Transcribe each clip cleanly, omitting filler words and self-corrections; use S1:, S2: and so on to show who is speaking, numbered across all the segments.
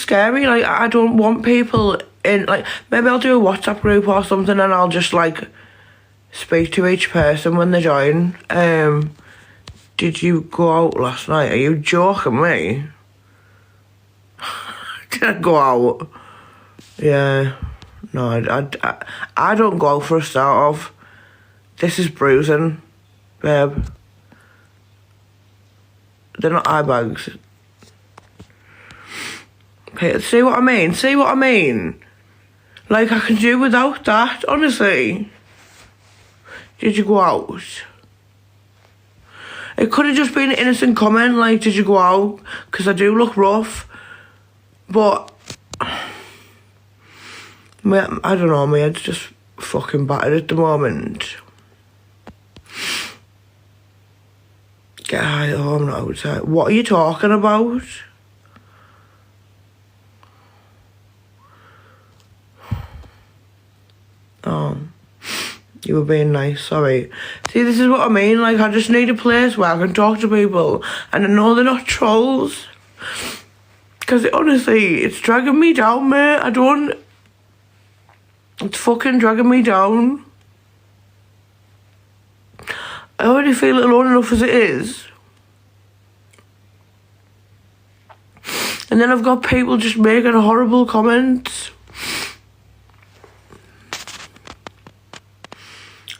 S1: scary. Like, I don't want people in, like, maybe I'll do a WhatsApp group or something and I'll just, like, speak to each person when they join. Did you go out last night? Are you joking me? Did I go out? Yeah. No, I don't go out for a start off. This is bruising, babe. They're not eye bags. Okay, see what I mean? See what I mean? Like, I can do without that, honestly. Did you go out? It could have just been an innocent comment, like, did you go out? Because I do look rough. But, I don't know, my head's just fucking battered at the moment. Get high at home, not outside. What are you talking about? Oh, you were being nice, sorry. See, this is what I mean, like, I just need a place where I can talk to people and I know they're not trolls. Because honestly, it's dragging me down, mate. It's fucking dragging me down. I already feel alone enough as it is. And then I've got people just making horrible comments.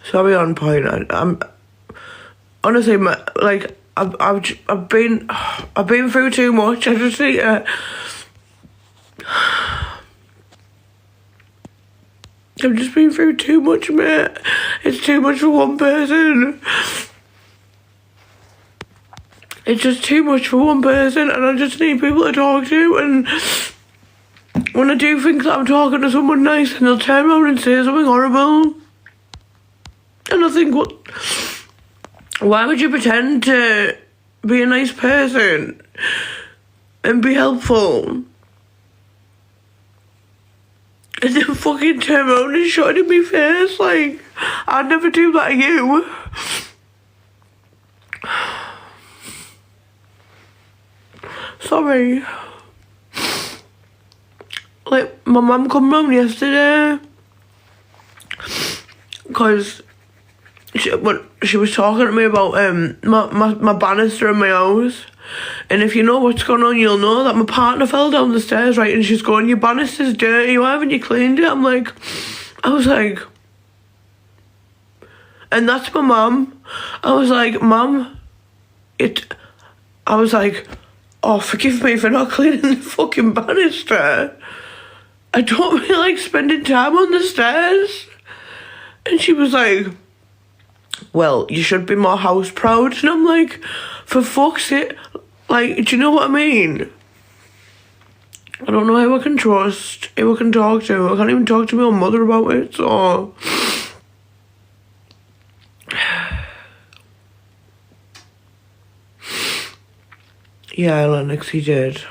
S1: Sorry, on point. I'm honestly, like, I've been through too much. I just need to. I've just been through too much, mate. It's too much for one person. It's just too much for one person, and I just need people to talk to. And when I do think that I'm talking to someone nice, and they'll turn around and say something horrible. And I think, what? Why would you pretend to be a nice person and be helpful? And then fucking turn around and shut it in my face, like, I'd never do that to you. Sorry. Like, my mum come round yesterday, because she was talking to me about my banister in my house. And if you know what's going on, you'll know that my partner fell down the stairs, right? And she's going, your banister's dirty, why haven't you cleaned it? I was like, and that's my mum. I was like, Mum, I was like, oh, forgive me for not cleaning the fucking banister. I don't really like spending time on the stairs. And she was like, well, you should be more house proud. And I'm like, for fuck's sake, like, do you know what I mean? I don't know who I can trust, who I can talk to. I can't even talk to my own mother about it, so. Yeah, Lennox, he did.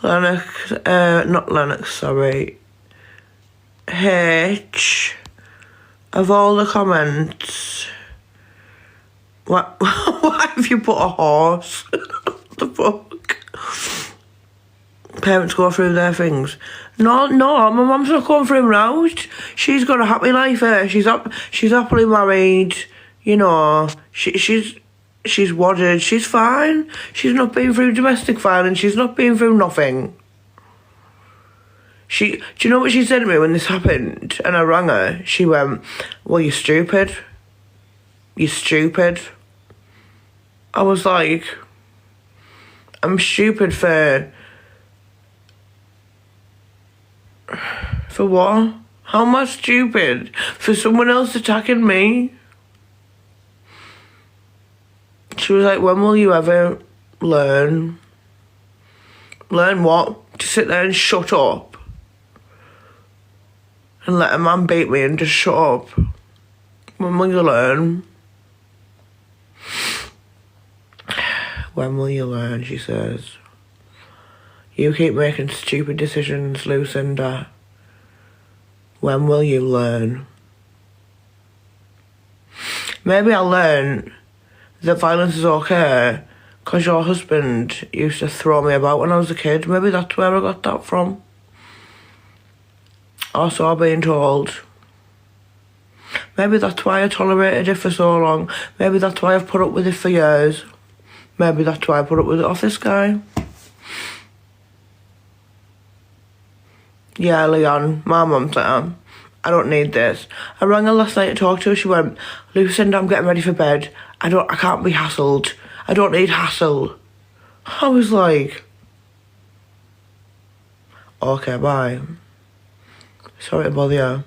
S1: Lennox, not Lennox, sorry. H, of all the comments, why have you put a horse? What the fuck? Parents go through their things. No, my mum's not going through now. She's got a happy life here. She's happily married, you know, she's wadded, she's fine. She's not been through domestic violence, she's not been through nothing. Do you know what she said to me when this happened? And I rang her. She went, well, you're stupid. You're stupid. I was like, I'm stupid for what? How am I stupid? For someone else attacking me? She was like, when will you ever learn? Learn what? To sit there and shut up? And let a man beat me and just shut up? When will you learn? When will you learn, she says. You keep making stupid decisions, Lucinda. When will you learn? maybe I'll learn that violence is okay because your husband used to throw me about when I was a kid. Maybe that's where I got that from. Also, I've been told. Maybe that's why I tolerated it for so long. Maybe that's why I've put up with it for years. Maybe that's why I put up with it off this guy. Yeah, Leon, my mum said, I don't need this. I rang her last night to talk to her. She went, Lucinda, I'm getting ready for bed. I can't be hassled. I don't need hassle. I was like, okay, bye. Sorry to bother you.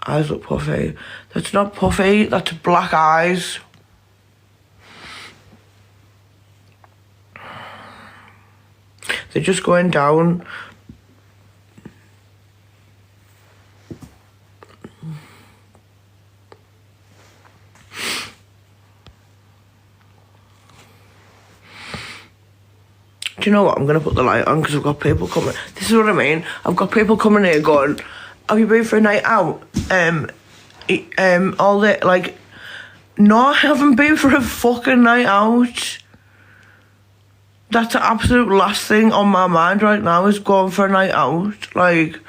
S1: Eyes look puffy. That's not puffy, that's black eyes. They're just going down. Do you know what? I'm going to put the light on because I've got people coming. This is what I mean. I've got people coming here going, have you been for a night out? All the, like, no, I haven't been for a fucking night out. That's the absolute last thing on my mind right now is going for a night out. Like,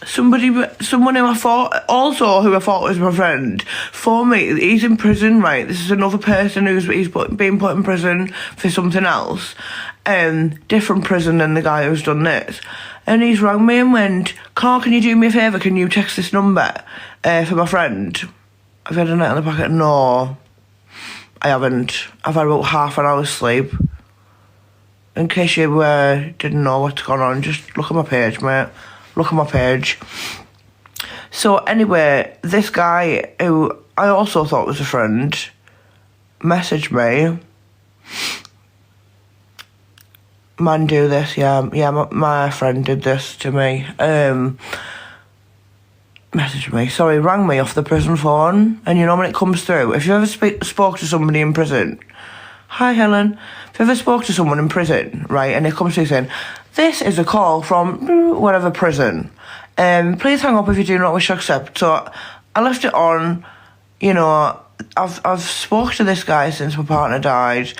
S1: someone who I thought was my friend, for me, he's in prison, right? This is another person he's been put in prison for something else. Different prison than the guy who's done this. And he's rang me and went, Carl, can you do me a favour? Can you text this number for my friend? Have you had a night on the packet? No, I haven't. I've had about half an hour's sleep. In case you didn't know what's going on, just look at my page, mate. Look at my page. So anyway, this guy, who I also thought was a friend, messaged me. Man, do this, yeah, my friend did this to me. Messaged me, sorry, rang me off the prison phone. And you know when it comes through, if you ever spoke to somebody in prison, hi Helen, if you ever spoke to someone in prison, right, and it comes through saying, this is a call from whatever prison. Please hang up if you do not wish to accept. So I left it on. You know, I've spoke to this guy since my partner died.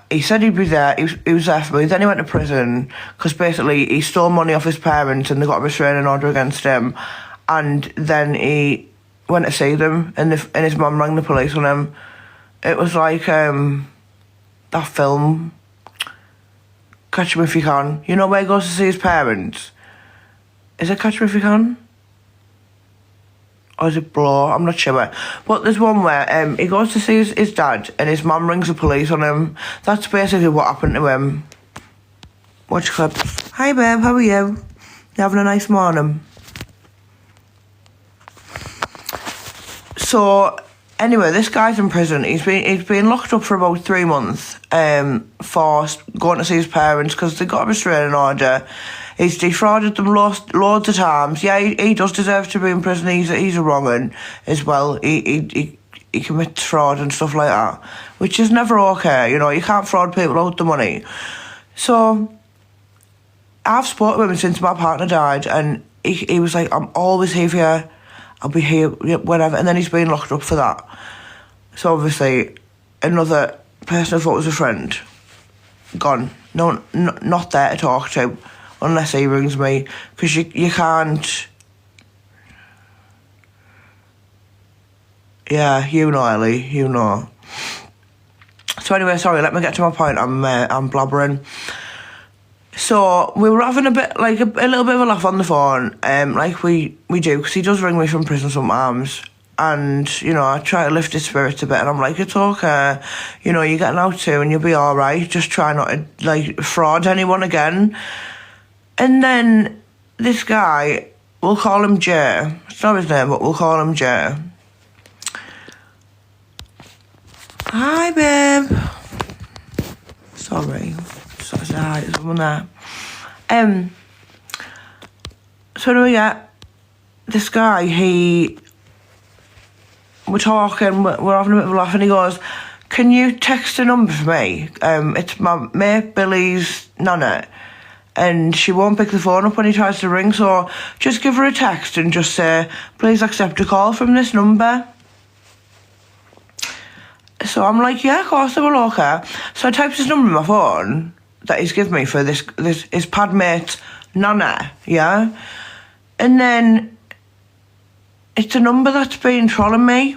S1: He said he'd be there. He was there for me. Then he went to prison because basically he stole money off his parents and they got a restraining order against him. And then he went to see them and his mum rang the police on him. It was like that film, Catch Him If You Can. You know where he goes to see his parents? Is it Catch Me If You Can? Or is it Blow? I'm not sure. But there's one where he goes to see his dad and his mum rings the police on him. That's basically what happened to him. Watch clip. Hi babe, how are you? You having a nice morning? So anyway, this guy's in prison. He's been locked up for about 3 months for going to see his parents because they got a restraining order. He's defrauded them loads of times. Yeah, he does deserve to be in prison. He's a wrong un as well. He commits fraud and stuff like that, which is never okay. You know, you can't fraud people out the money. So I've spoken to him since my partner died, and he was like, I'm always here for you. I'll be here whenever. And then he's been locked up for that. So obviously, another person I thought was a friend, gone. No, not there to talk to. Unless he rings me, because you can't. Yeah, you know, Ellie, you know. So anyway, sorry, let me get to my point. I'm blabbering. So we were having a bit, like a little bit of a laugh on the phone, like we do, because he does ring me from prison sometimes. And, you know, I try to lift his spirits a bit, and I'm like, it's okay. You know, you're getting out too, and you'll be all right. Just try not to, like, fraud anyone again. And then this guy, we'll call him Jay. It's not his name, but we'll call him Jay. Hi, babe. Sorry. Just got to say hi to someone there. So do we get this guy, we're talking, we're having a bit of a laugh, and he goes, can you text a number for me? It's my mate Billy's nana. and she won't pick the phone up when he tries to ring, so just give her a text and just say, please accept a call from this number. So I'm like, yeah, of course I will, okay. So I typed his number in my phone that he's given me for this his pad mate, Nana, yeah? And then it's a number that's been trolling me,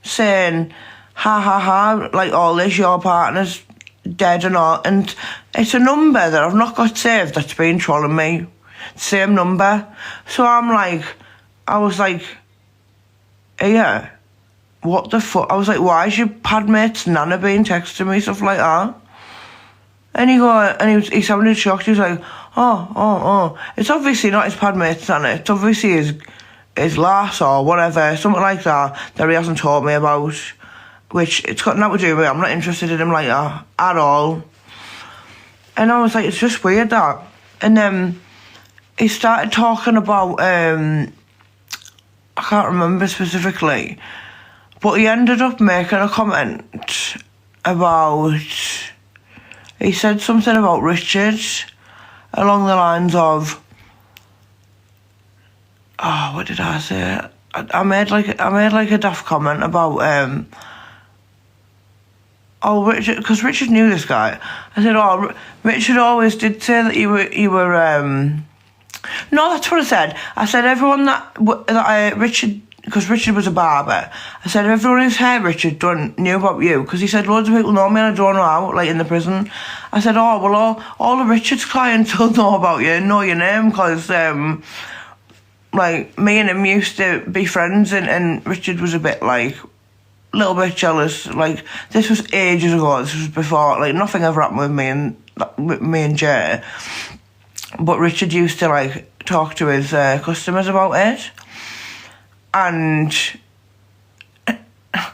S1: saying, ha ha ha, like all this, your partner's dead and all. And it's a number that I've not got saved that's been trolling me. Same number. So I was like, yeah, what the fuck? I was like, why is your pad mate's Nana being texting me, stuff like that? And he sounded shocked. He was like, oh. It's obviously not his pad mate's Nana. It's obviously his lass or whatever, something like that he hasn't told me about. Which it's got nothing to do with it. I'm not interested in him like that at all. And I was like, it's just weird that. And then he started talking about, I can't remember specifically, but he ended up making a comment about, he said something about Richard along the lines of, what did I say? I made like a daft comment about, Richard, because Richard knew this guy. I said, Richard always did say that you were, no, that's what I said. I said everyone Richard, because Richard was a barber, I said everyone whose hair Richard done knew about you, because he said loads of people know me and I don't know how, like in the prison. I said, all of Richard's clients will know about you and know your name, because, like, me and him used to be friends, and Richard was a bit, like, a little bit jealous. Like, this was ages ago. This was before, like, nothing ever happened with me and Jay. But Richard used to, like, talk to his customers about it. And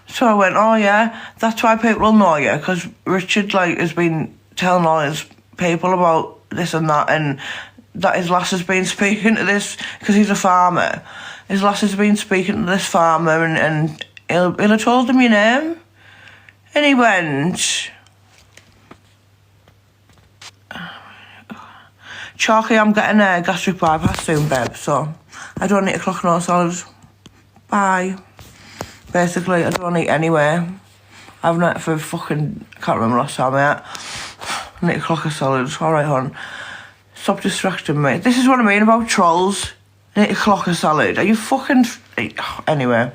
S1: so I went, oh, yeah, that's why people know you, because Richard, like, has been telling all his people about this and that his lass has been speaking to this, because he's a farmer. His lass has been speaking to this farmer, and he'll have told him your name. And he went, Chalky, I'm getting a gastric bypass soon, babe, so I don't need to clock no solid. Bye. Basically, I don't eat anyway. I've not for fucking, I can't remember last time I ate. I need to clock a solid. Alright, hon. Stop distracting me. This is what I mean about trolls. I need to clock a salad. Are you fucking... Anyway.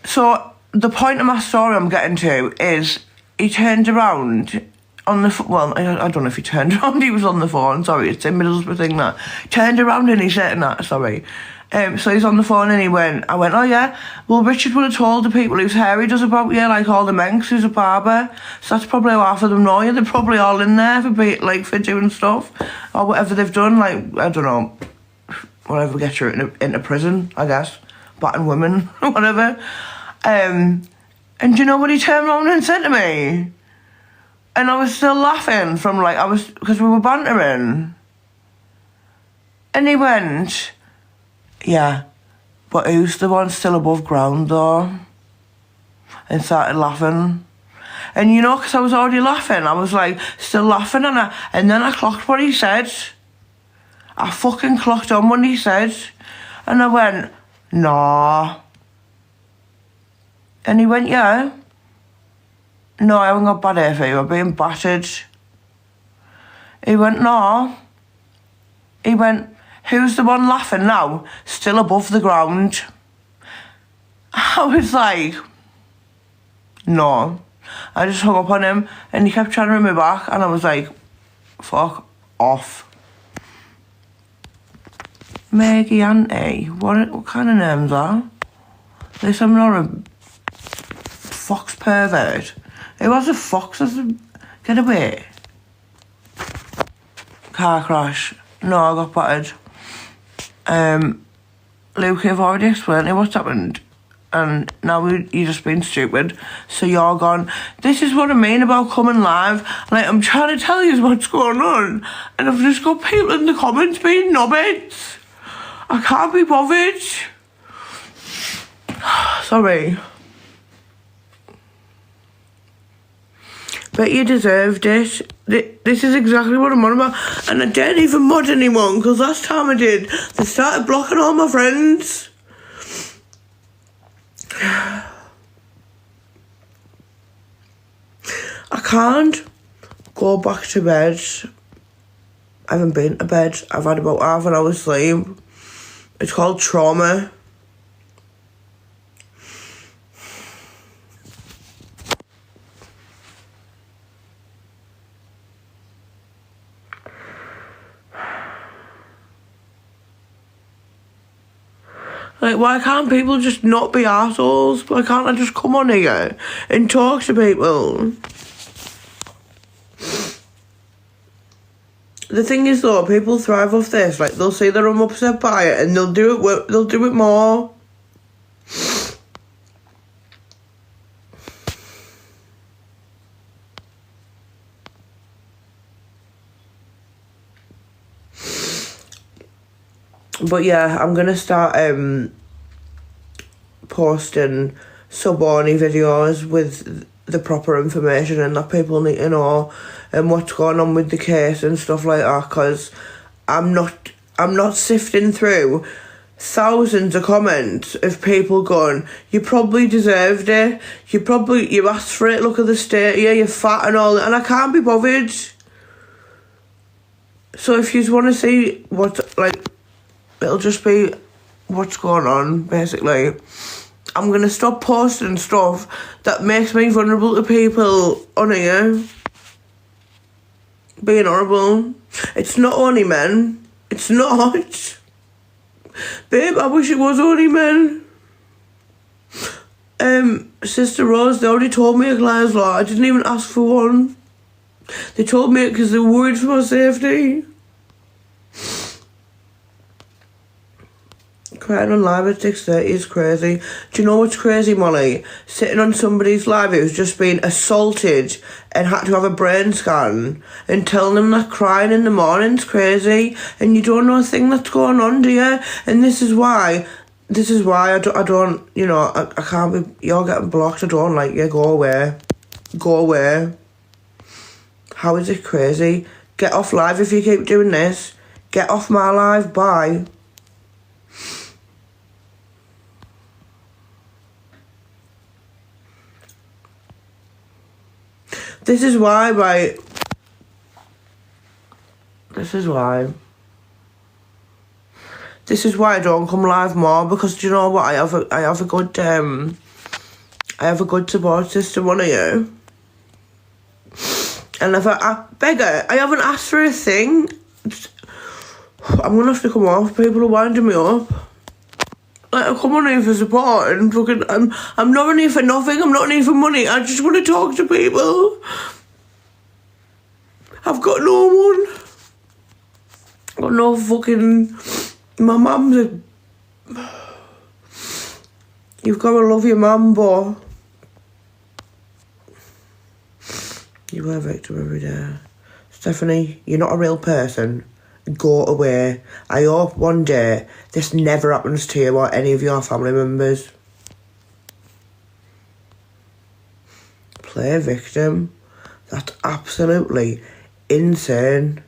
S1: So, the point of my story I'm getting to is he turned around on the... Well, I don't know if he turned around. He was on the phone. Sorry, it's in Middlesbrough thing that. Turned around and he said that. Sorry. So he's on the phone and I went, oh yeah, well Richard would have told the people whose hair he does about you, like all the Menks who's a barber. So that's probably how half of them know you. They're probably all in there for doing stuff. Or whatever they've done, like, I don't know, whatever gets you into prison, I guess. Batting women, whatever. And do you know what he turned around and said to me? And I was still laughing because we were bantering. And he went... Yeah, but who's the one still above ground though? And started laughing. And you know, because I was already laughing, I was like, still laughing, and then I clocked what he said. I fucking clocked on what he said. And I went, nah. And he went, yeah. No, I haven't got bad hair for you, I'm being battered. He went, no. He went, who's the one laughing now? Still above the ground. I was like, no. I just hung up on him and he kept trying to ring me back and I was like, fuck off. Maggie Auntie, what kind of names are? At least I'm not a fox pervert. Who has a fox? Get away. Car crash. No, I got battered. Luke, I've already explained to you what's happened. And now you're just being stupid. So you're gone. This is what I mean about coming live. Like, I'm trying to tell you what's going on. And I've just got people in the comments being knobheads. I can't be bothered. Sorry. Bet you deserved it. This is exactly what I'm on about. And I don't even mod anyone, because last time I did, they started blocking all my friends. I can't go back to bed. I haven't been to bed. I've had about half an hour's sleep. It's called trauma. Like, why can't people just not be assholes? Why can't I just come on here and talk to people? The thing is, though, people thrive off this. Like, they'll say that I'm upset by it, and they'll do it more. But yeah, I'm gonna start posting sub-orny videos with the proper information and that people need to know and what's going on with the case and stuff like that, because I'm not sifting through thousands of comments of people going, you probably deserved it, you asked for it, look at the state of you, you're fat and all that, and I can't be bothered. So if you want to see what, like, it'll just be what's going on, basically. I'm going to stop posting stuff that makes me vulnerable to people on here. Being horrible. It's not only men. It's not. Babe, I wish it was only men. Sister Rose, they already told me a glass law. I didn't even ask for one. They told me it because they were worried for my safety. Crying on live at 6:30 is crazy. Do you know what's crazy, Molly? Sitting on somebody's live who's just been assaulted and had to have a brain scan and telling them that crying in the morning's crazy and you don't know a thing that's going on, do you? And this is why I don't, you know, I can't be, you're getting blocked, I don't like you, go away. Go away. How is it crazy? Get off live if you keep doing this. Get off my live, bye. This is why I don't come live more, because do you know what? I have a good support system on here. And if I beg her, I haven't asked for a thing. I'm gonna have to come off. People are winding me up. Like, I come on here for support and fucking, I'm not on here for nothing, I'm not on here for money, I just want to talk to people. I've got no one. I've got no fucking, my mum's a, you've got to love your mum, but you wear a victim every day. Stephanie, you're not a real person. Go away. I hope one day this never happens to you or any of your family members. Play victim. That's absolutely insane.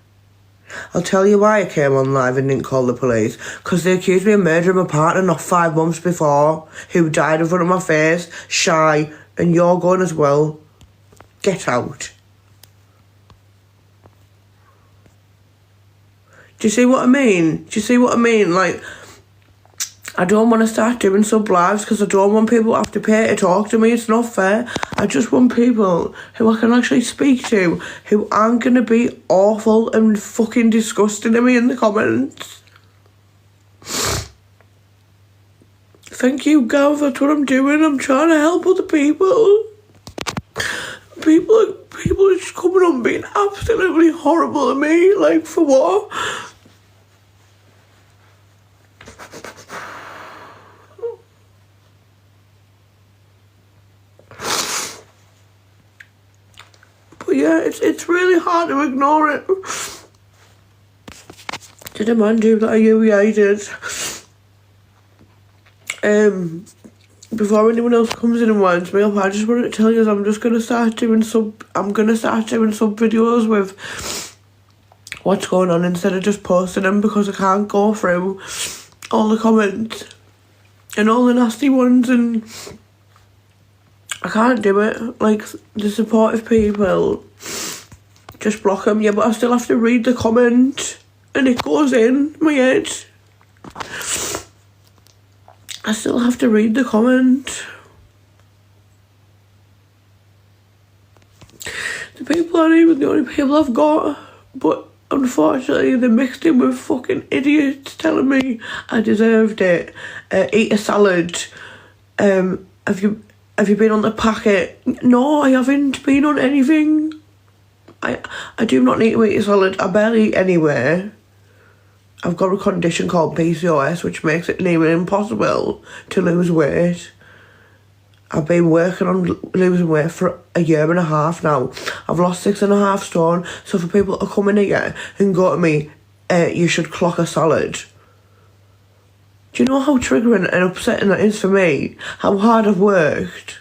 S1: I'll tell you why I came on live and didn't call the police. Because they accused me of murdering my partner not 5 months before, who died in front of my face, shy, and you're going as well. Get out. Do you see what I mean? Like, I don't want to start doing sub-lives because I don't want people to have to pay to talk to me. It's not fair. I just want people who I can actually speak to, who aren't going to be awful and fucking disgusting to me in the comments. Thank you, Gav. That's what I'm doing. I'm trying to help other people. People are just coming on being absolutely horrible to me. Like, for what? But yeah, it's really hard to ignore it. Did a man do that? I humiliated. before anyone else comes in and winds me up, I just wanted to tell you I'm gonna start doing sub videos with what's going on instead of just posting them, because I can't go through all the comments and all the nasty ones, and I can't do it. Like, the supportive people, just block them. Yeah, but I still have to read the comment and it goes in my head. I still have to read the comment. The people aren't even the only people I've got, but unfortunately they're mixed in with fucking idiots telling me I deserved it. Eat a salad. Have you been on the packet? No, I haven't been on anything. I do not need to eat a salad. I barely eat anywhere. I've got a condition called PCOS, which makes it nearly impossible to lose weight. I've been working on losing weight for a year and a half now. I've lost 6.5 stone. So for people to come in here and go to me, you should clock a salad. Do you know how triggering and upsetting that is for me? How hard I've worked?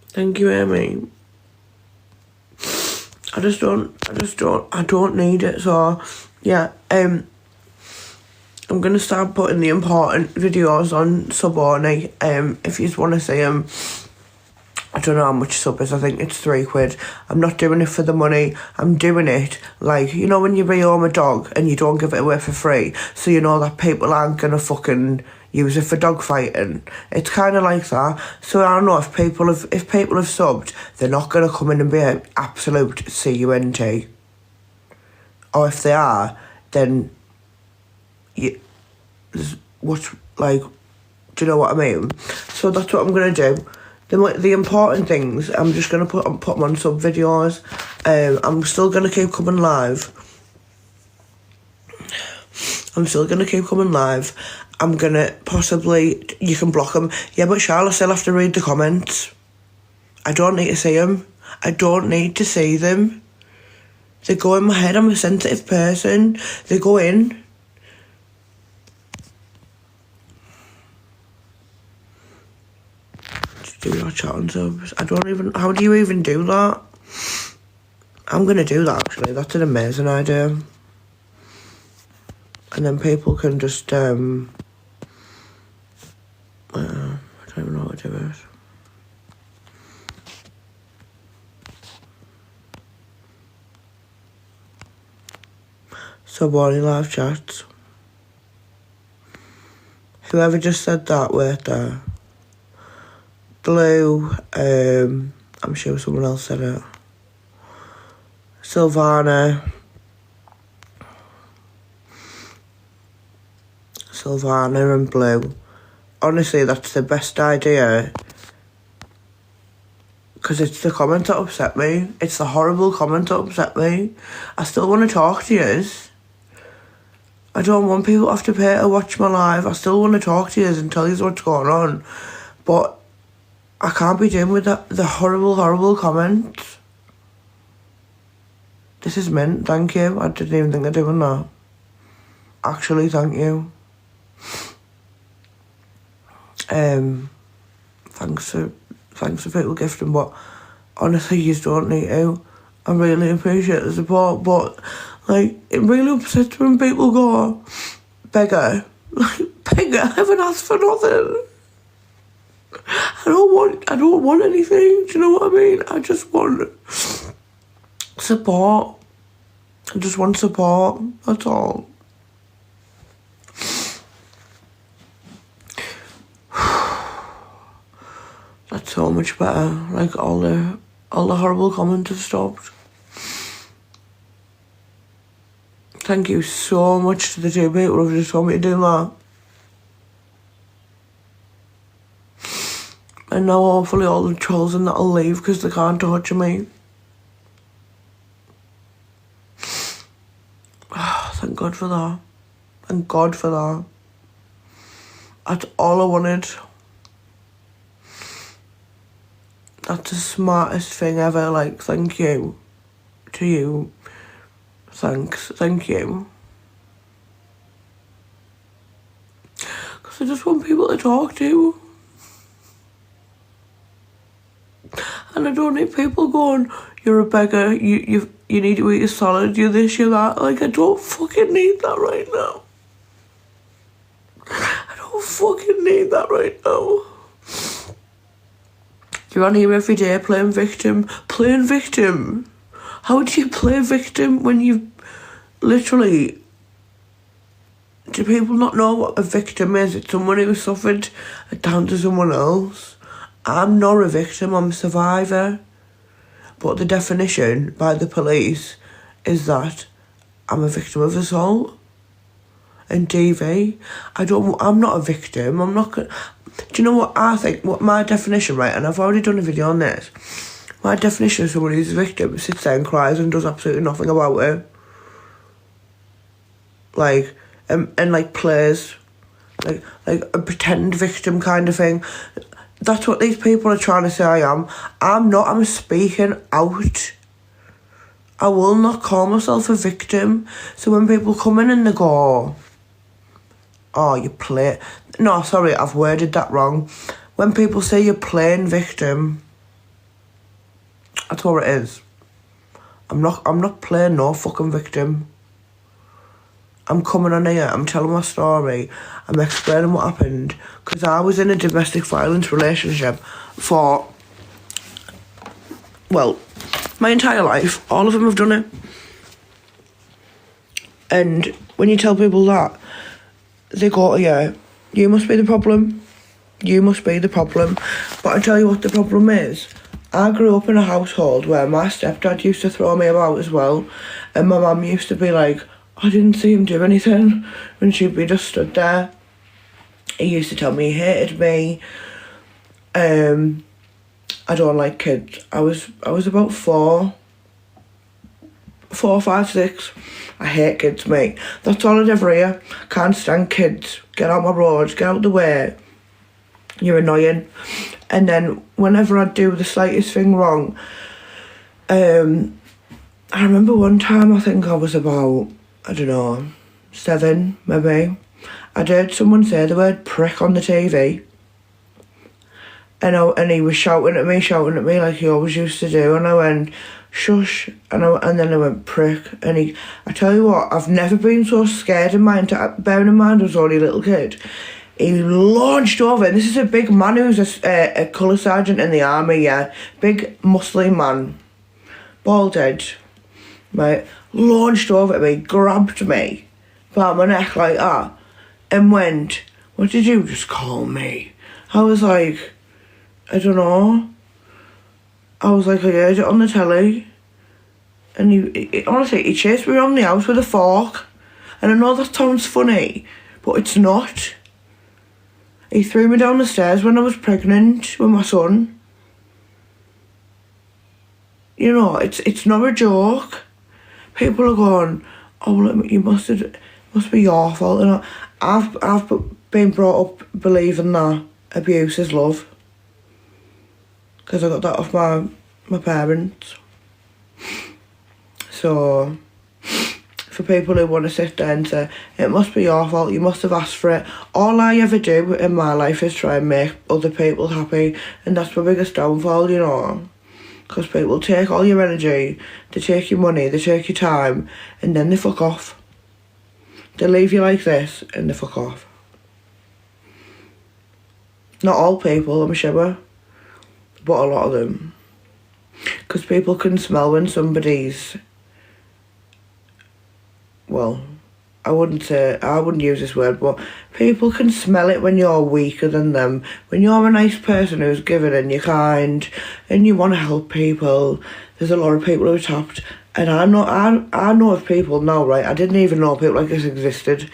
S1: Thank you, Amy. I don't need it. So yeah, I'm gonna start putting the important videos on sub only. If you just want to see them, I don't know how much sub is. I think it's £3. I'm not doing it for the money. I'm doing it like, you know, when you rehome a dog and you don't give it away for free, so you know that people aren't gonna fucking use it for dog fighting. It's kind of like that. So I don't know, if people have subbed, they're not gonna come in and be an absolute cunt. Or if they are, then what's like, do you know what I mean? So that's what I'm gonna do. The important things, I'm just gonna put them on sub videos. I'm still gonna keep coming live. I'm gonna possibly, you can block them. Yeah, but Charlotte, I still have to read the comments. I don't need to see them. I don't need to see them. They go in my head. I'm a sensitive person. They go in. Just do your chat on subs. How do you even do that? I'm gonna do that actually. That's an amazing idea. And then people can just, I don't even know what to do it. Sub only live chats. Whoever just said that, wait there. Blue, I'm sure someone else said it. Sylvana and Blue. Honestly, that's the best idea. Because it's the comment that upset me. It's the horrible comment that upset me. I still want to talk to you. I don't want people to have to pay to watch my live. I still want to talk to you and tell you what's going on. But I can't be doing with the horrible, horrible comments. This is mint, thank you. I didn't even think of doing that. Actually, thank you. Thanks for people gifting, but honestly, you don't need to. I really appreciate the support, but like, it really upsets when people go, beggar. Like, beggar, I haven't asked for nothing. I don't want anything, do you know what I mean? I just want support. I just want support, that's all. That's so much better. Like, all the horrible comments have stopped. Thank you so much to the 2 people who've just told me to do that. And now hopefully all the trolls and that'll leave because they can't touch me. Thank God for that. Thank God for that. That's all I wanted. That's the smartest thing ever. Like, thank you to you. Thanks. Thank you. Because I just want people to talk to. And I don't need people going, you're a beggar, you need to eat a salad, you're this, you're that. Like, I don't fucking need that right now. I don't fucking need that right now. You're on here every day playing victim. Playing victim? How do you play victim when you literally... Do people not know what a victim is? It's someone who suffered down to someone else. I'm not a victim, I'm a survivor. But the definition by the police is that I'm a victim of assault and DV. I'm not a victim. I'm not... Do you know what I think? What my definition, right? And I've already done a video on this. My definition of someone who's a victim sits there and cries and does absolutely nothing about it. Like, and like plays, like a pretend victim kind of thing. That's what these people are trying to say I am. I'm not, I'm speaking out. I will not call myself a victim. So when people come in and they go, oh, you play... No, sorry, I've worded that wrong. When people say you're playing victim, that's what it is. I'm not playing no fucking victim. I'm coming on here, I'm telling my story, I'm explaining what happened, because I was in a domestic violence relationship for, well, my entire life. All of them have done it. And when you tell people that, they go, yeah, you must be the problem. You must be the problem. But I tell you what the problem is. I grew up in a household where my stepdad used to throw me about as well, and my mum used to be like, I didn't see him do anything, and she'd be just stood there. He used to tell me he hated me. I don't like kids. I was about 4, 5, 6. I hate kids, mate. That's all I'd ever hear. Can't stand kids. Get out my road. Get out the way. You're annoying. And then whenever I'd do the slightest thing wrong, I remember one time, I think I was about, I don't know, 7 maybe. I'd heard someone say the word prick on the TV. And he was shouting at me like he always used to do. And I went, shush. And then I went, prick. And I tell you what, I've never been so scared in my entire... Bearing in mind I was only a little kid. He launched over. This is a big man who's a colour sergeant in the army, yeah. Big, muscly man. Bald head. Right. Launched over at me, grabbed me by my neck like that, and went, what did you just call me? I was like, I don't know. I was like, I heard it on the telly. And he honestly, he chased me around the house with a fork. And I know that sounds funny, but it's not. He threw me down the stairs when I was pregnant with my son. You know, it's not a joke. People are going, oh, you must be your fault. And I've been brought up believing that abuse is love. Because I got that off my parents. So, for people who want to sit there and say, it must be your fault, you must have asked for it. All I ever do in my life is try and make other people happy. And that's my biggest downfall, you know. Because people take all your energy, they take your money, they take your time, and then they fuck off. They leave you like this, and they fuck off. Not all people, I'm sure, but a lot of them. Because people can smell when somebody's... Well, I wouldn't use this word, but people can smell it when you're weaker than them. When you're a nice person who's giving and you're kind and you want to help people, there's a lot of people who are tapped. And I know of people now, right? I didn't even know people like this existed,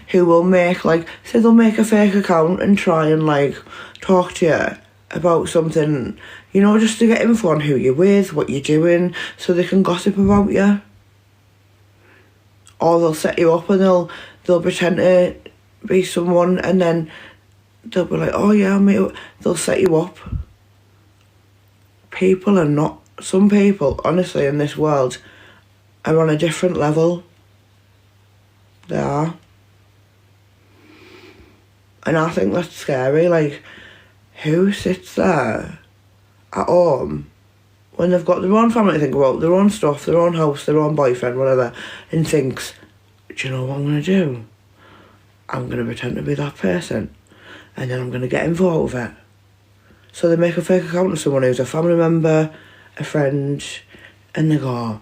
S1: who will make, like, say they'll make a fake account and try and, like, talk to you about something, you know, just to get info on who you're with, what you're doing, so they can gossip about you. Or they'll set you up and they'll pretend to be someone, and then they'll be like, oh yeah, mate, they'll set you up. People are not... Some people, honestly, in this world, are on a different level. They are. And I think that's scary. Like, who sits there at home when they've got their own family to think about, their own stuff, their own house, their own boyfriend, whatever, and thinks, do you know what I'm going to do? I'm going to pretend to be that person, and then I'm going to get involved with it. So they make a fake account of someone who's a family member, a friend, and they go,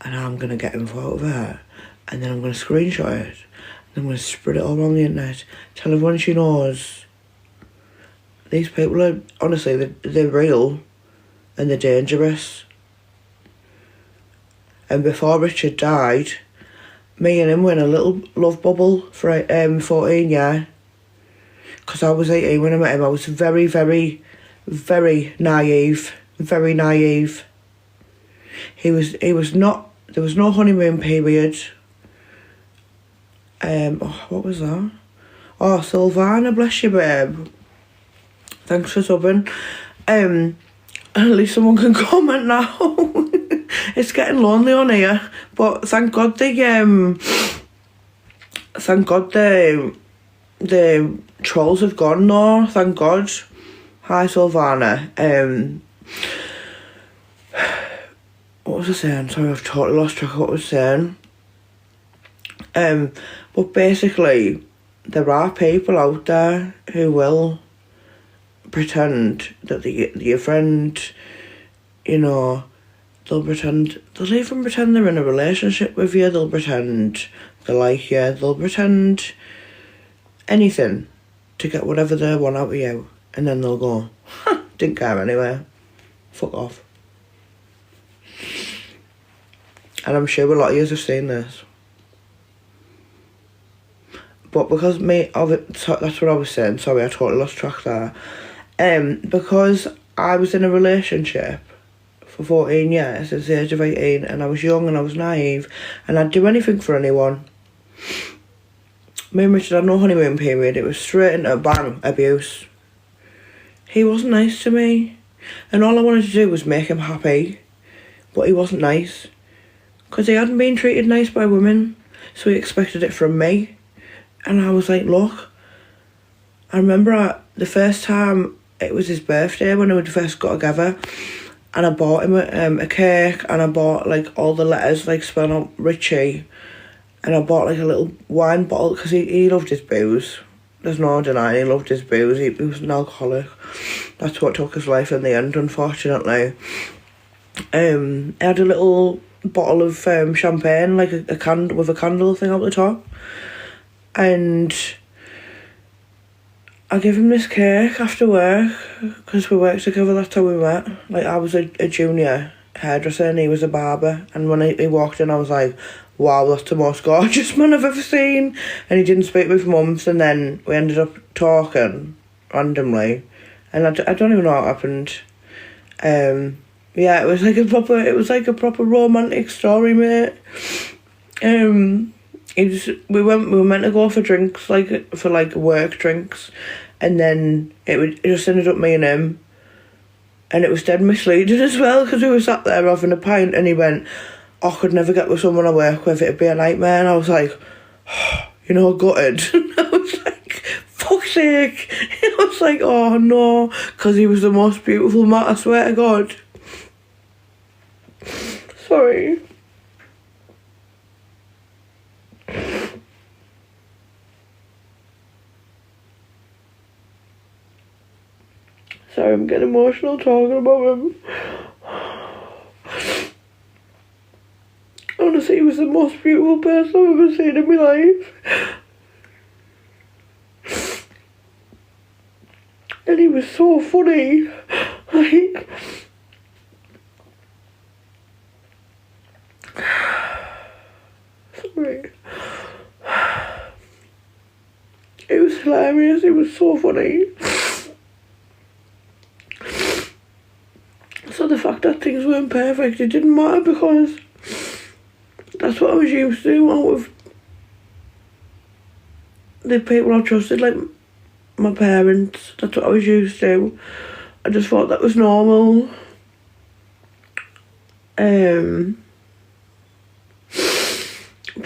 S1: and I'm going to get involved with it, and then I'm going to screenshot it, and I'm going to spread it all around the internet, tell everyone she knows. These people are, honestly, they're real, and they're dangerous. And before Richard died, me and him were in a little love bubble for 14 years. Because I was 18 when I met him. I was very, very, very naive. Very naive. He was not, there was no honeymoon period. What was that? Oh, Sylvana, bless you, babe. Thanks for subbing. At least someone can comment now. It's getting lonely on here, but thank God the trolls have gone now. Thank God. Hi, Sylvana. What was I saying? Sorry, I've totally lost track of what I was saying. But basically, there are people out there who will pretend that they're your friend, you know, they'll even pretend they're in a relationship with you, they'll pretend they like you, they'll pretend anything to get whatever they want out of you, and then they'll go, didn't care anyway, fuck off. And I'm sure a lot of you have seen this. But because that's what I was saying, sorry, I totally lost track there. Because I was in a relationship for 14 years, since the age of 18, and I was young and I was naive, and I'd do anything for anyone. Me and Richard had no honeymoon period, it was straight into bang, abuse. He wasn't nice to me, and all I wanted to do was make him happy, but he wasn't nice. Because he hadn't been treated nice by women, so he expected it from me. And I was like, look, I remember the first time, it was his birthday when we first got together, and I bought him a cake, and I bought like all the letters like spelling out Richie, and I bought like a little wine bottle because he loved his booze. There's no denying he loved his booze. He was an alcoholic. That's what took his life in the end, unfortunately. I had a little bottle of champagne, like a candle with a candle thing up the top, and I gave him this cake after work, because we worked together, that's how we met. Like, I was a junior hairdresser and he was a barber, and when he walked in I was like, wow, that's the most gorgeous man I've ever seen. And he didn't speak with months, and then we ended up talking randomly, and I don't even know what happened. Yeah, it was like a proper romantic story, mate. We were meant to go for drinks, for work drinks, and then it just ended up me and him, and it was dead misleading as well, because we were sat there having a pint, and he went, I could never get with someone I work with, it'd be a nightmare. And I was like, you know, gutted. I was like, fuck's sake. I was like, oh no, because he was the most beautiful man, I swear to God. Sorry. Sorry, I'm getting emotional talking about him. Honestly, he was the most beautiful person I've ever seen in my life. And he was so funny. Like, sorry. It was hilarious, it was so funny. So the fact that things weren't perfect, it didn't matter, because that's what I was used to out of the people I trusted, like my parents. That's what I was used to. I just thought that was normal. But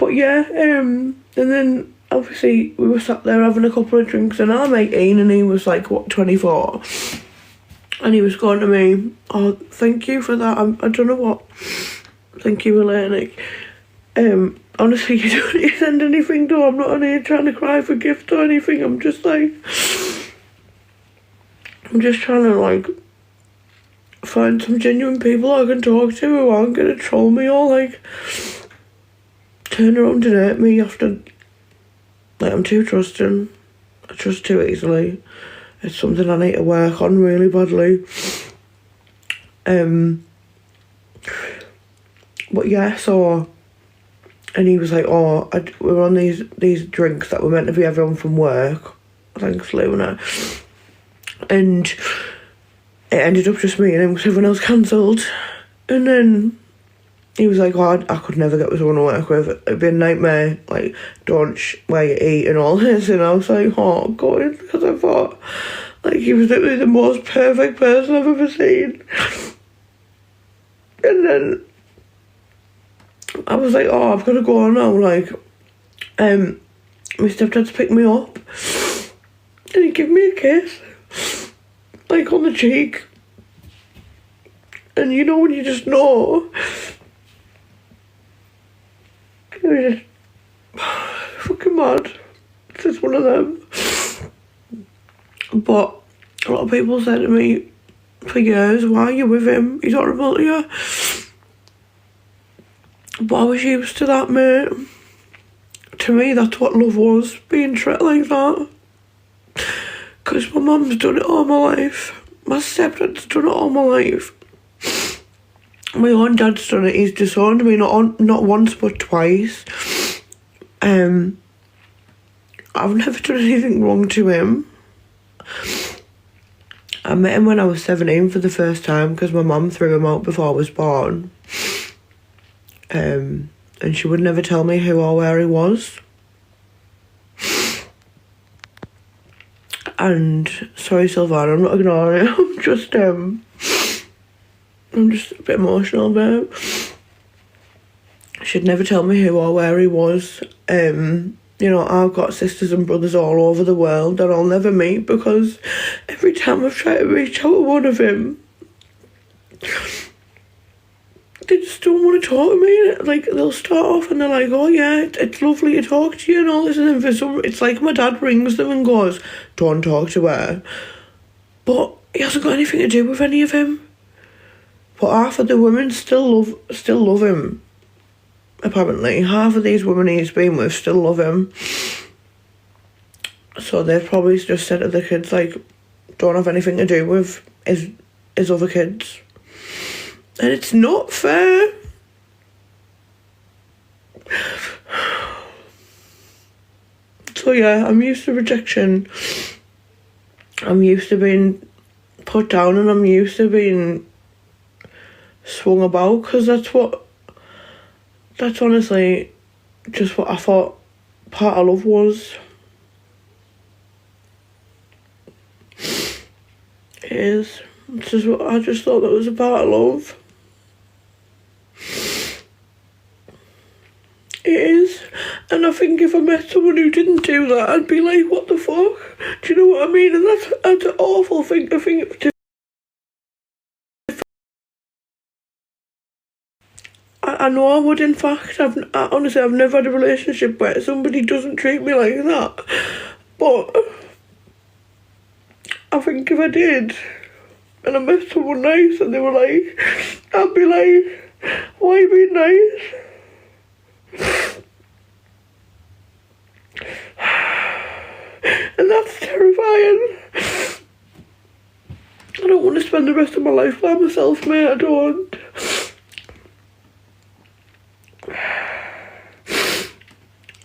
S1: yeah, and then obviously we were sat there having a couple of drinks, and I'm 18 and he was like, what, 24? And he was going to me, oh, thank you for that. I don't know what. Thank you, Elena. Honestly, you don't need to send anything, though. I'm not on here trying to cry for gift or anything. I'm just trying to, like, find some genuine people I can talk to who aren't going to troll me or, like, turn around and hurt me after, like, I'm too trusting. I trust too easily. It's something I need to work on really badly. But yeah, so, and he was like, oh, we were on these drinks that were meant to be everyone from work. Thanks, Luna. And it ended up just me and him because everyone else cancelled. And then he was like, oh, I could never get with someone to work with. It'd be a nightmare, like, don't where you eat and all this. And I was like, oh, God, because I thought, like, he was literally the most perfect person I've ever seen. And then I was like, oh, I've got to go on now. Like, my stepdad's picked me up. And he gave me a kiss. Like, on the cheek. And you know when you just know. It was just fucking mad. It's just one of them. But a lot of people said to me for years, why are you with him? He's horrible to you. But I was used to that, mate. To me, that's what love was, being treated like that. Because my mum's done it all my life. My stepdad's done it all my life. My own dad's done it. He's disowned me not once but twice. I've never done anything wrong to him. I met him when I was 17 for the first time because my mum threw him out before I was born. And she would never tell me who or where he was. And sorry, Sylvana, I'm not ignoring you. I'm just a bit emotional about it. She'd never tell me who or where he was. You know, I've got sisters and brothers all over the world that I'll never meet because every time I've tried to reach out to one of them, they just don't want to talk to me. Like, they'll start off and they're like, oh yeah, it's lovely to talk to you and all this, and then for some, it's like my dad rings them and goes, don't talk to her. But he hasn't got anything to do with any of him. But half of the women still love him. Apparently, half of these women he's been with still love him. So they've probably just said to the kids, like, don't have anything to do with his other kids. And it's not fair. So yeah, I'm used to rejection. I'm used to being put down and I'm used to being swung about because that's honestly just what I thought part of love was. It is. It's just what I just thought that was a part of love. It is. And I think if I met someone who didn't do that, I'd be like, what the fuck? Do you know what I mean? And that's an awful thing to think to. I know I would, in fact. Honestly, I've never had a relationship where somebody doesn't treat me like that. But I think if I did, and I met someone nice and they were like, I'd be like, why are you being nice? And that's terrifying. I don't want to spend the rest of my life by myself, mate. I don't.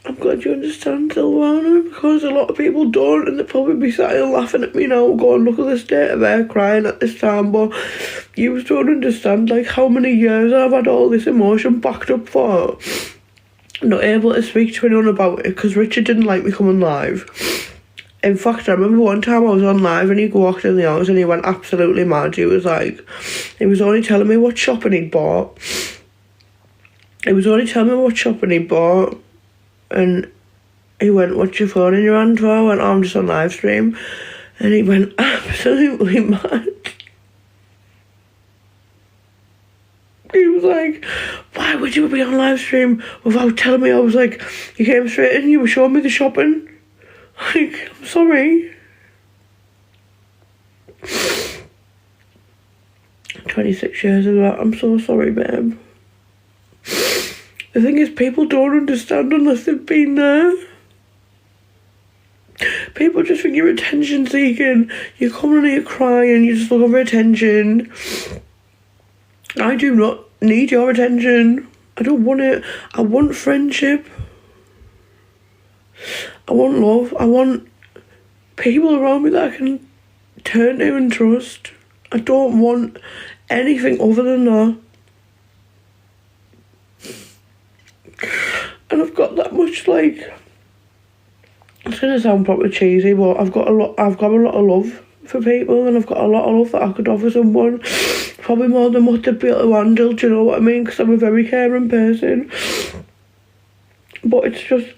S1: I'm glad you understand, Silvana, because a lot of people don't, and they'll probably be sat here laughing at me now, going, look at the state of her, crying at this time, but you don't understand, like, how many years I've had all this emotion backed up for. Not able to speak to anyone about it, because Richard didn't like me coming live. In fact, I remember one time I was on live and he walked in the house and he went absolutely mad. He was only telling me what shopping he'd bought. And he went, what's your phone in your hand for? I went, oh, I'm just on live stream. And he went absolutely mad. He was like, why would you be on live stream without telling me? I was like, you came straight in, you were showing me the shopping. Like, I'm sorry. 26 years of that, I'm so sorry, babe. The thing is, people don't understand unless they've been there. People just think you're attention seeking. You're coming here crying, you're just looking for attention. I do not need your attention. I don't want it. I want friendship. I want love. I want people around me that I can turn to and trust. I don't want anything other than that. And I've got that much, like, it's gonna sound probably cheesy, but I've got a lot of love for people, and I've got a lot of love that I could offer someone, probably more than what they'd be able to handle, do you know what I mean? Because I'm a very caring person. But it's just,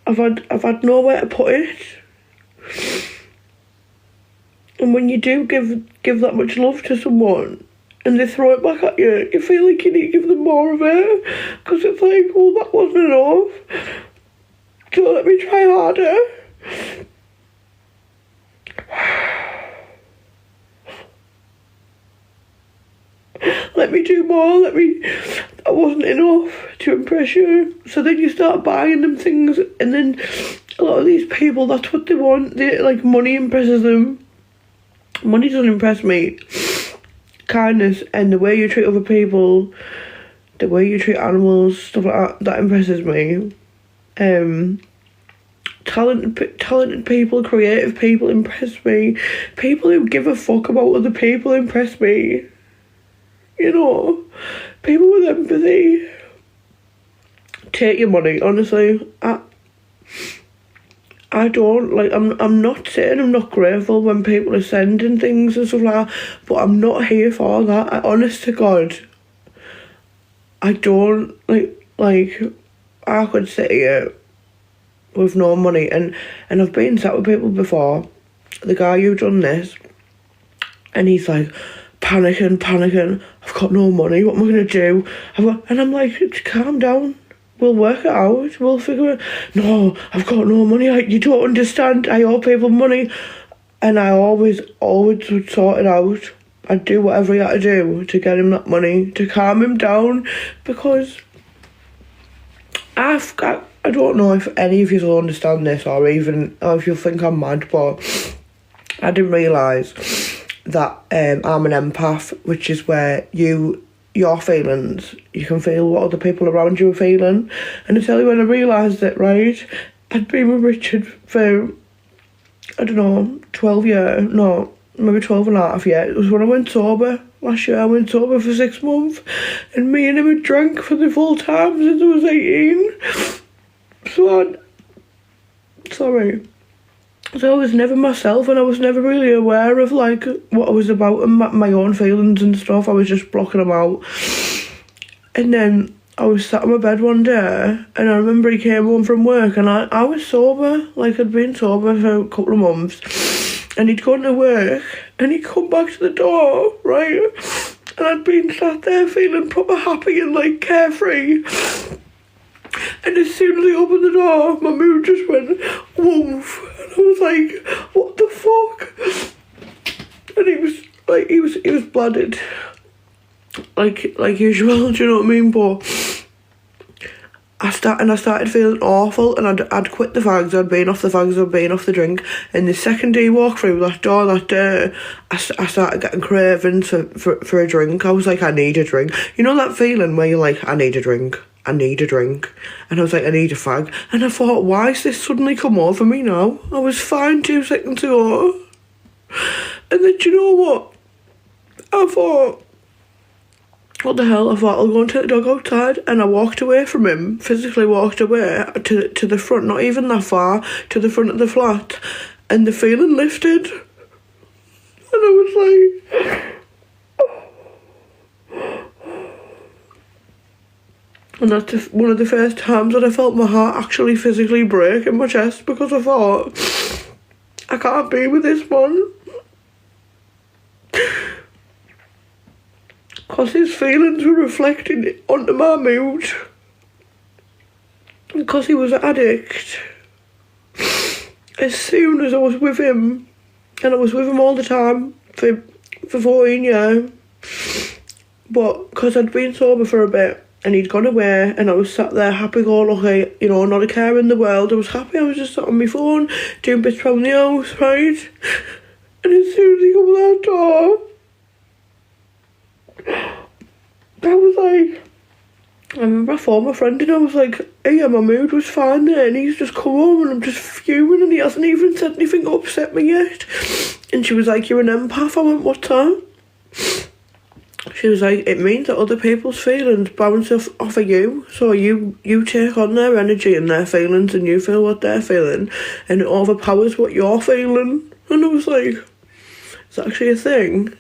S1: I've had nowhere to put it. And when you do give that much love to someone, and they throw it back at you, you feel like you need to give them more of it. Because it's like, well, that wasn't enough. So let me try harder. Let me do more, that wasn't enough to impress you. So then you start buying them things, and then a lot of these people, that's what they want. They, like, money impresses them. Money doesn't impress me. Kindness and the way you treat other people, the way you treat animals, stuff like that impresses me. Talented people, creative people impress me. People who give a fuck about other people impress me. You know, people with empathy. Take your money, honestly. I don't, like, I'm not saying I'm not grateful when people are sending things and stuff like that, but I'm not here for that. Honest to God, I don't, like, I could sit here with no money, and I've been sat with people before, the guy who done this, and he's like, panicking, I've got no money, what am I going to do? And I'm like, calm down. We'll work it out. We'll figure it. No, I've got no money. You don't understand. I owe people money. And I always would sort it out. I'd do whatever I had to do to get him that money, to calm him down. Because I don't know if any of you will understand this, or if you'll think I'm mad, but I didn't realise that I'm an empath, which is where your feelings, you can feel what other people around you are feeling. And I tell you, when I realised it, right, I'd been with Richard for, I don't know, 12 years, no, maybe 12 and a half years. It was when I went sober. Last year I went sober for 6 months, and me and him had drank for the full time since I was 18. So I was never myself, and I was never really aware of, like, what I was about and my own feelings and stuff. I was just blocking them out. And then I was sat on my bed one day, and I remember he came home from work, and I was sober. Like, I'd been sober for a couple of months, and he'd gone to work, and he'd come back to the door, right? And I'd been sat there feeling proper happy and, like, carefree. And as soon as he opened the door, my mood just went woof. And I was like, what the fuck? And he was blooded. Like usual, do you know what I mean? But I started feeling awful, and I'd quit the fags, I'd been off the fags, I'd been off the drink. And the second he walked through that door that day, I started getting cravings for a drink. I was like, I need a drink. You know that feeling where you're like, I need a drink. And I was like, I need a fag. And I thought, why has this suddenly come over me now? I was fine 2 seconds ago. And then, do you know what? I thought, what the hell? I thought, I'll go and take the dog outside. And I walked away from him, physically walked away to the front, not even that far, to the front of the flat. And the feeling lifted. And I was like... And that's one of the first times that I felt my heart actually physically break in my chest, because I thought, I can't be with this one. Because his feelings were reflected onto my mood. Because he was an addict. As soon as I was with him, and I was with him all the time for 14 years, but because I'd been sober for a bit, and he'd gone away, and I was sat there happy-go-lucky, you know, not a care in the world. I was happy. I was just sat on my phone, doing bits around the house, right? And as soon as he come to that door, I was like, I remember I phoned my friend and I was like, hey, yeah, my mood was fine there, and he's just come home and I'm just fuming and he hasn't even said anything to upset me yet. And she was like, you're an empath. I went, what's that? She was like, it means that other people's feelings bounce off of you, so you take on their energy and their feelings, and you feel what they're feeling, and it overpowers what you're feeling. And I was like, it's actually a thing.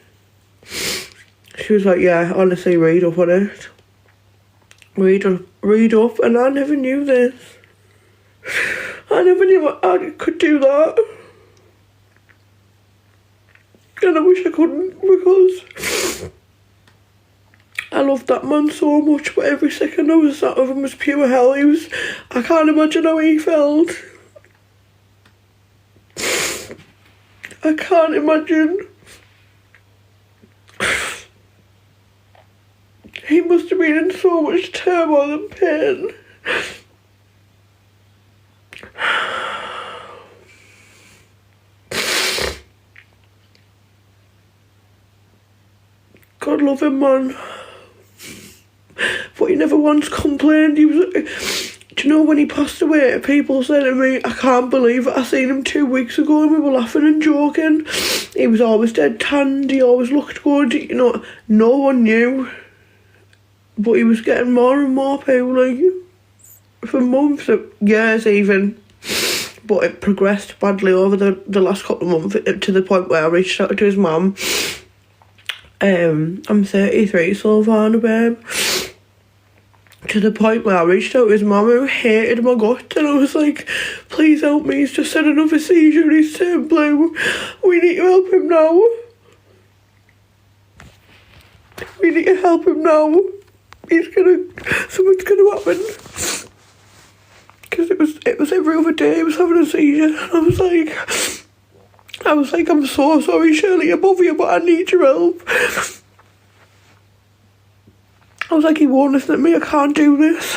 S1: She was like, yeah, honestly, read up on it. Read up, and I never knew this. I never knew I could do that. And I wish I couldn't, because I loved that man so much, but every second I was sat with him was pure hell. I can't imagine how he felt. I can't imagine. He must have been in so much turmoil and pain. God love him, man. But he never once complained. He was, do you know, when he passed away, people said to me, I can't believe it, I seen him 2 weeks ago and we were laughing and joking. He was always dead tanned, he always looked good, you know, no one knew. But he was getting more and more poorly for months, years even. But it progressed badly over the last couple of months, to the point where I reached out to his mum. I'm 33 so far, babe. To the point where I reached out to his mum, who hated my gut, and I was like, please help me, he's just had another seizure and he's turned blue. We need to help him now. We need to help him now. Something's gonna happen. Because it was every other day he was having a seizure, and I was like, I'm so sorry, Shirley, I bother you, but I need your help. I was like, he won't listen to me, I can't do this.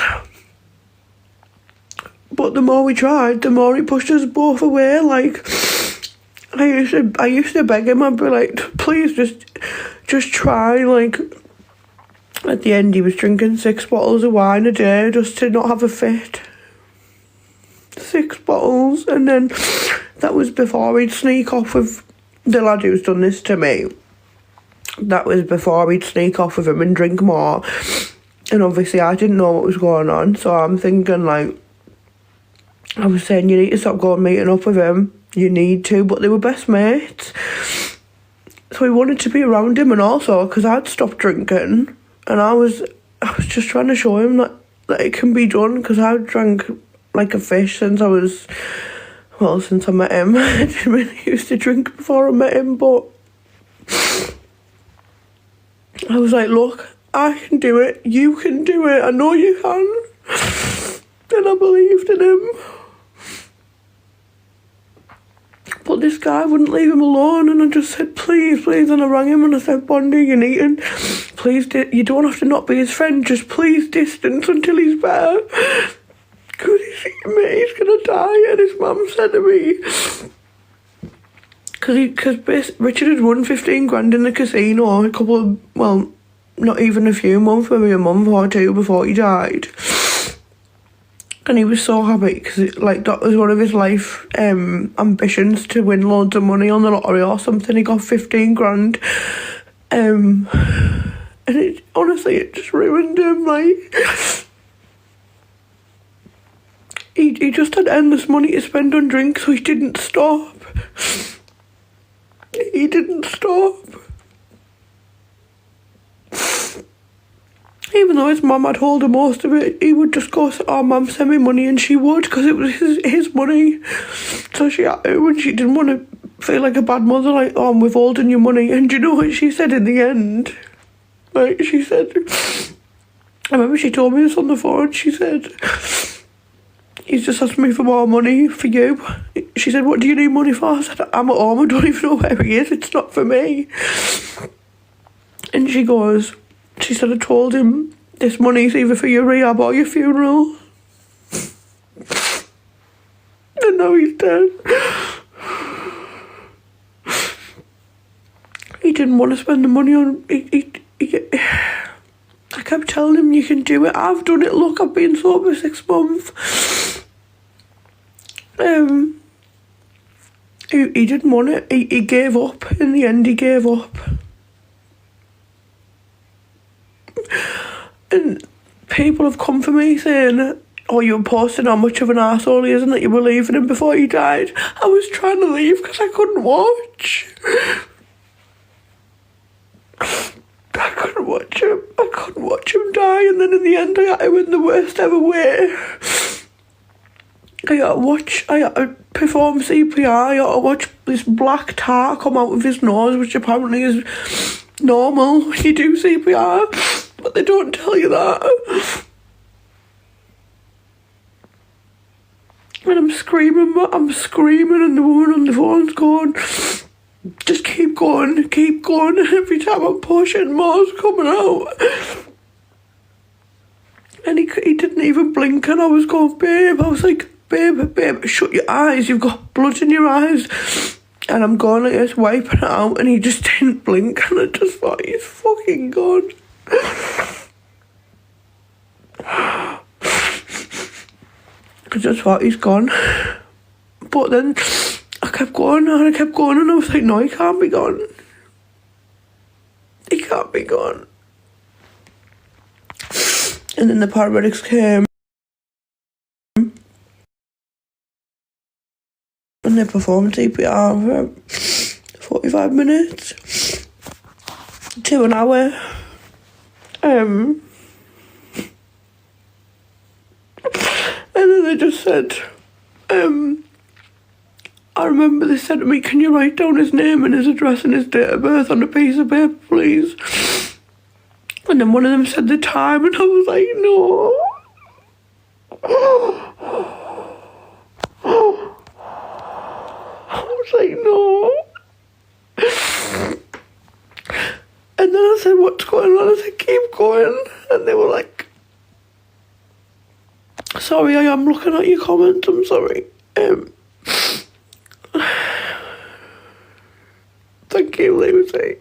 S1: But the more we tried, the more he pushed us both away. Like, I used to beg him, I'd be like, please just try. Like, at the end he was drinking 6 bottles of wine a day just to not have a fit. 6 bottles, and then that was before he'd sneak off with the lad who's done this to me. That was before he'd sneak off with him and drink more. And obviously I didn't know what was going on, so I'm thinking, like, I was saying, you need to stop going meeting up with him. You need to. But they were best mates. So he wanted to be around him, and also because I'd stopped drinking, and I was just trying to show him that it can be done, because I drank like a fish since I met him. I didn't really used to drink before I met him, but I was like, look, I can do it, you can do it, I know you can. And I believed in him. But this guy wouldn't leave him alone, and I just said, please, and I rang him and I said, Bondi, you need to, please, you don't have to not be his friend, just please distance until he's better. Because he's going to die. And his mum said to me, because Richard had won 15 grand in the casino a couple of, well, not even a few months, maybe a month or two before he died. And he was so happy, because like that was one of his life ambitions, to win loads of money on the lottery or something. He got 15 grand. And it honestly, it just ruined him. Like, he just had endless money to spend on drinks, so he didn't stop. He didn't stop. Even though his mum had hold of most of it, he would just go, oh, Mum, send me money, and she would, because it was his money. So she had to, and she didn't want to feel like a bad mother, like, oh, I'm withholding your money. And do you know what she said in the end? Like, she said, I remember she told me this on the phone, she said, he's just asked me for more money for you. She said, what do you need money for? I said, I'm at home, I don't even know where he is, it's not for me. And she goes, she said, I told him this money's either for your rehab or your funeral. And now he's dead. He didn't want to spend the money on... I kept telling him, you can do it. I've done it. Look, I've been sober 6 months. He didn't want it. He gave up. In the end, he gave up. And people have come for me saying, oh, you were posting how much of an arsehole he is and that you were leaving him before he died. I was trying to leave because I couldn't watch. I couldn't watch him. I couldn't watch him die, and then in the end I got him in the worst ever way. I had to perform CPR, I had to watch this black tar come out of his nose, which apparently is normal when you do CPR. But they don't tell you that. And I'm screaming, and the woman on the phone's going, just keep going. And every time I'm pushing, more's coming out. And he didn't even blink, and I was going, babe. I was like, babe, shut your eyes. You've got blood in your eyes. And I'm going like this, wiping it out, and he just didn't blink, and I just thought, he's fucking gone. I just thought he's gone. But then I kept going, and I was like, no, he can't be gone. He can't be gone. And then the paramedics came and they performed CPR for 45 minutes to an hour. And then they just said, I remember they said to me, can you write down his name and his address and his date of birth on a piece of paper, please? And then one of them said the time, and I was like, no. I was like, no. And then I said, what's going on? I said, keep going. And they were like, sorry, I am looking at your comments, I'm sorry. Thank you, Lucy.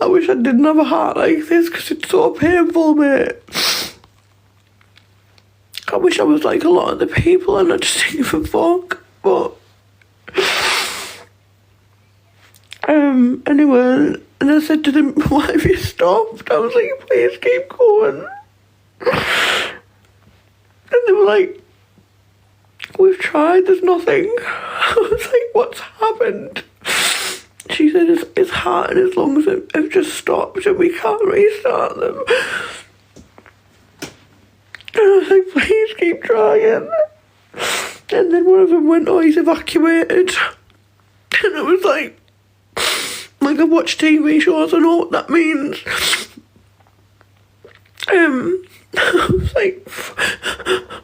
S1: I wish I didn't have a heart like this because it's so painful, mate. I wish I was like a lot of the people and I just didn't give a fuck, but... Anyway, and I said to them, why have you stopped? I was like, please keep going. And they were like, we've tried, there's nothing. I was like, what's happened? She said his heart and his lungs have just stopped and we can't restart them. And I was like, please keep trying. And then one of them went, oh, he's evacuated. And I was like I watch TV shows, I know what that means. I was like,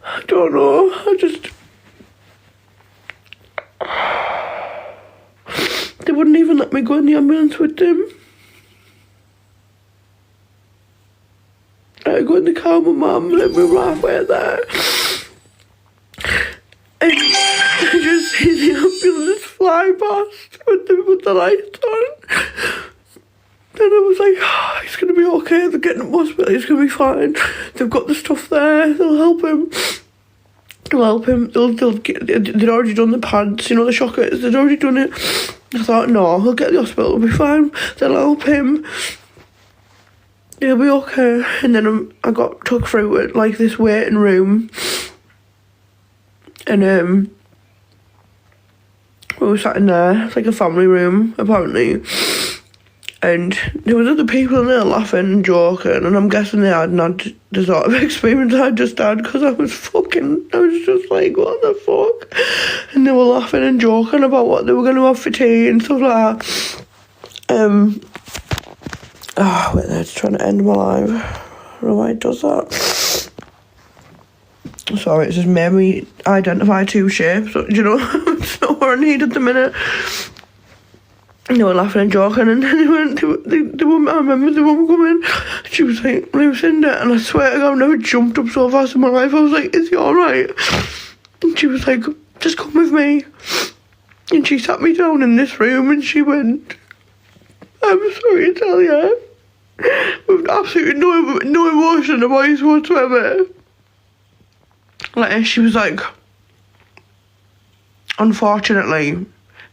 S1: I don't know, they wouldn't even let me go in the ambulance with them. I go in the car with Mum, and we were halfway there. And I just see the ambulance fly past with the lights on. And I was like, oh, he's going to be okay, they're getting him to hospital, he's going to be fine. They've got the stuff there, they'll help him. They'd already done the pads, you know, the shockers, they'd already done it. I thought, no, he'll get to the hospital, he'll be fine, they'll help him. He'll be okay. And then I got took through it, like this waiting room. And we were sat in there, it's like a family room, apparently. And there was other people in there laughing and joking, and I'm guessing they hadn't had the sort of experience I just had, because I was just like, what the fuck? And they were laughing and joking about what they were going to have for tea and stuff like that. Oh, wait, it's trying to end my life. I don't know why it does that. Sorry, it's just made me identify two shapes. Do you know, it's not what I need at the minute. They were laughing and joking, and then the woman, I remember the woman coming, she was like, Lucinda, and I swear to God, I've never jumped up so fast in my life. I was like, is he alright? And she was like, just come with me. And she sat me down in this room, and she went, I'm sorry to tell you, with absolutely no emotion in her voice whatsoever. Like, she was like, unfortunately,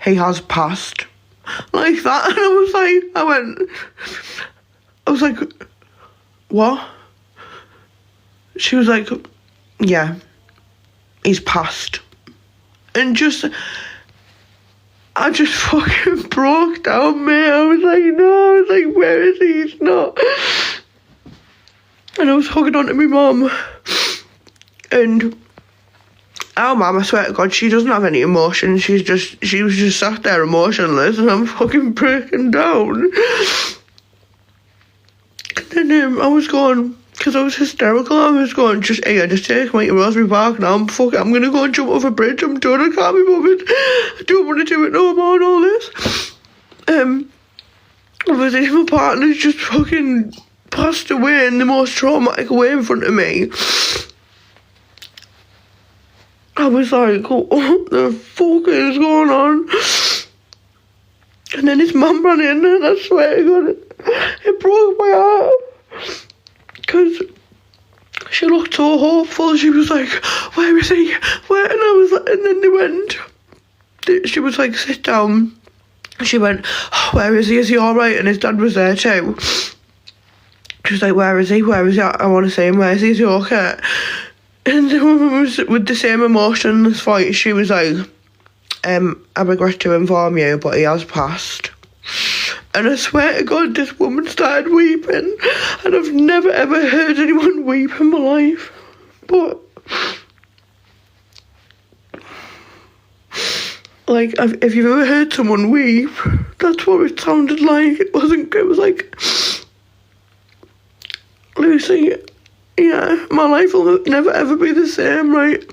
S1: he has passed. Like that. And I was like, what? She was like, yeah, he's passed. And I just fucking broke down, mate. I was like, no. I was like, where is he? He's not. And I was hugging onto my mum. And our mum, I swear to God, she doesn't have any emotion. She was just sat there emotionless, and I'm fucking breaking down. And then I was going, because I was hysterical, I was going, just take me to Rosemary Park now. I'm going to go and jump off a bridge. I'm done. I can't be bothered. I don't want to do it no more and all this. Obviously, my partner's just fucking passed away in the most traumatic way in front of me. I was like, what the fuck is going on? And then his mum ran in, and I swear to God, it broke my heart. Because she looked so hopeful. She was like, where is he? Where? And I was like, and then they went, she was like, sit down. She went, oh, where is he? Is he all right? And his dad was there too. She was like, where is he? Where is he? I want to see him. Where is he? Is he okay? And the woman was with the same emotionless voice. She was like, I regret to inform you, but he has passed. And I swear to God, this woman started weeping. And I've never ever heard anyone weep in my life. But, like, if you've ever heard someone weep, that's what it sounded like. It was like, Lucy, yeah, my life will never ever be the same, right?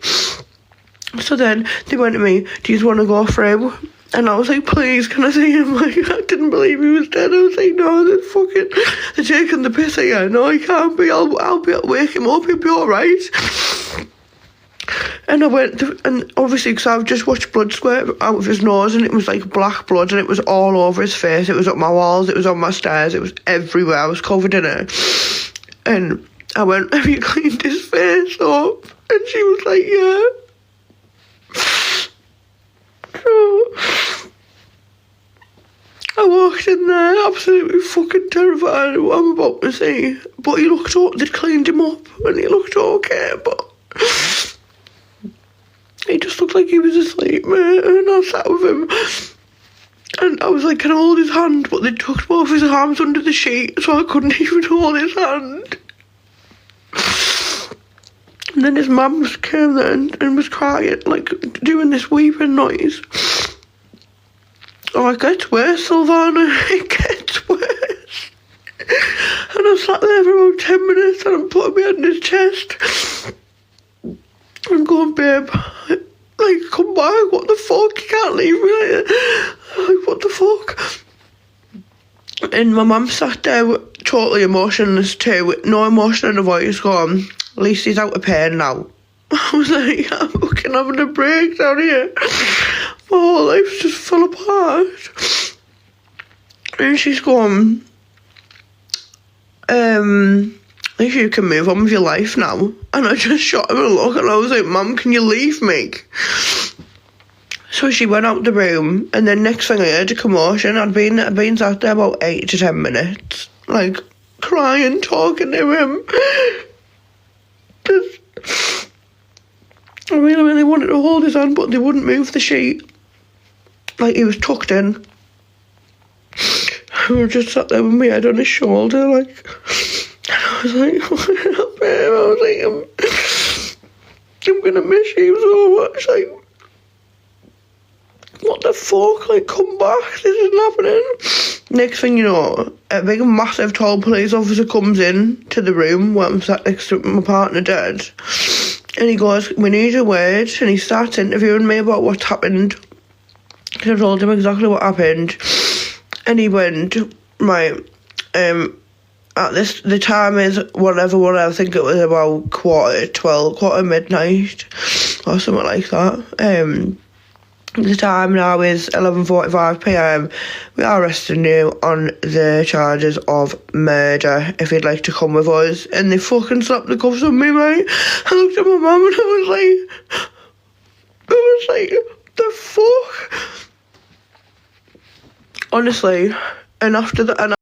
S1: So then they went to me, do you want to go through? And I was like, please, can I see him? Like, I didn't believe he was dead. I was like, no, they're taking the piss here. No, he can't be. I'll wake him up. He'll be all right. And I went, and obviously, because I've just watched blood squirt out of his nose, and it was like black blood, and it was all over his face. It was up my walls. It was on my stairs. It was everywhere. I was covered in it. And I went, have you cleaned his face up? And she was like, yeah. So I walked in there, absolutely fucking terrified of what I'm about to see. But he looked up, they'd cleaned him up, and he looked okay, but he just looked like he was asleep, mate. And I sat with him, and I was like, can I hold his hand? But they tucked both his arms under the sheet, so I couldn't even hold his hand. And then his mum came there and was crying, like, doing this weeping noise. Oh, it gets worse, Sylvana. It gets worse. And I sat there for about 10 minutes, and I'm putting my head in his chest. I'm going, babe, like, come back, what the fuck? You can't leave me like that. Like, what the fuck? And my mum sat there totally emotionless too, with no emotion in her voice, going, at least he's out of pain now. I was like, I'm fucking having a breakdown here. My whole life just fell apart. And she's gone, at least you can move on with your life now. And I just shot him a look, and I was like, Mum, can you leave me? So she went out the room, and then next thing I heard a commotion. I'd been sat there about 8 to 10 minutes, like, crying, talking to him. I really wanted to hold his hand, but they wouldn't move the sheet. Like, he was tucked in. He was just sat there with my head on his shoulder, like, and I was like, babe, I was like, I'm gonna miss you so much, like, what the fuck, like, come back, this isn't happening. Next thing you know, a big massive tall police officer comes in to the room where I'm sat next to my partner dead, and he goes, we need your word, and he starts interviewing me about what's happened. I told him exactly what happened, and he went, right, the time is whatever, I think it was about midnight, or something like that. The time now is 11:45pm. We are arresting you on the charges of murder if you'd like to come with us. And they fucking slapped the cuffs on me, mate. I looked at my mum and I was like, the fuck? Honestly, and after that, and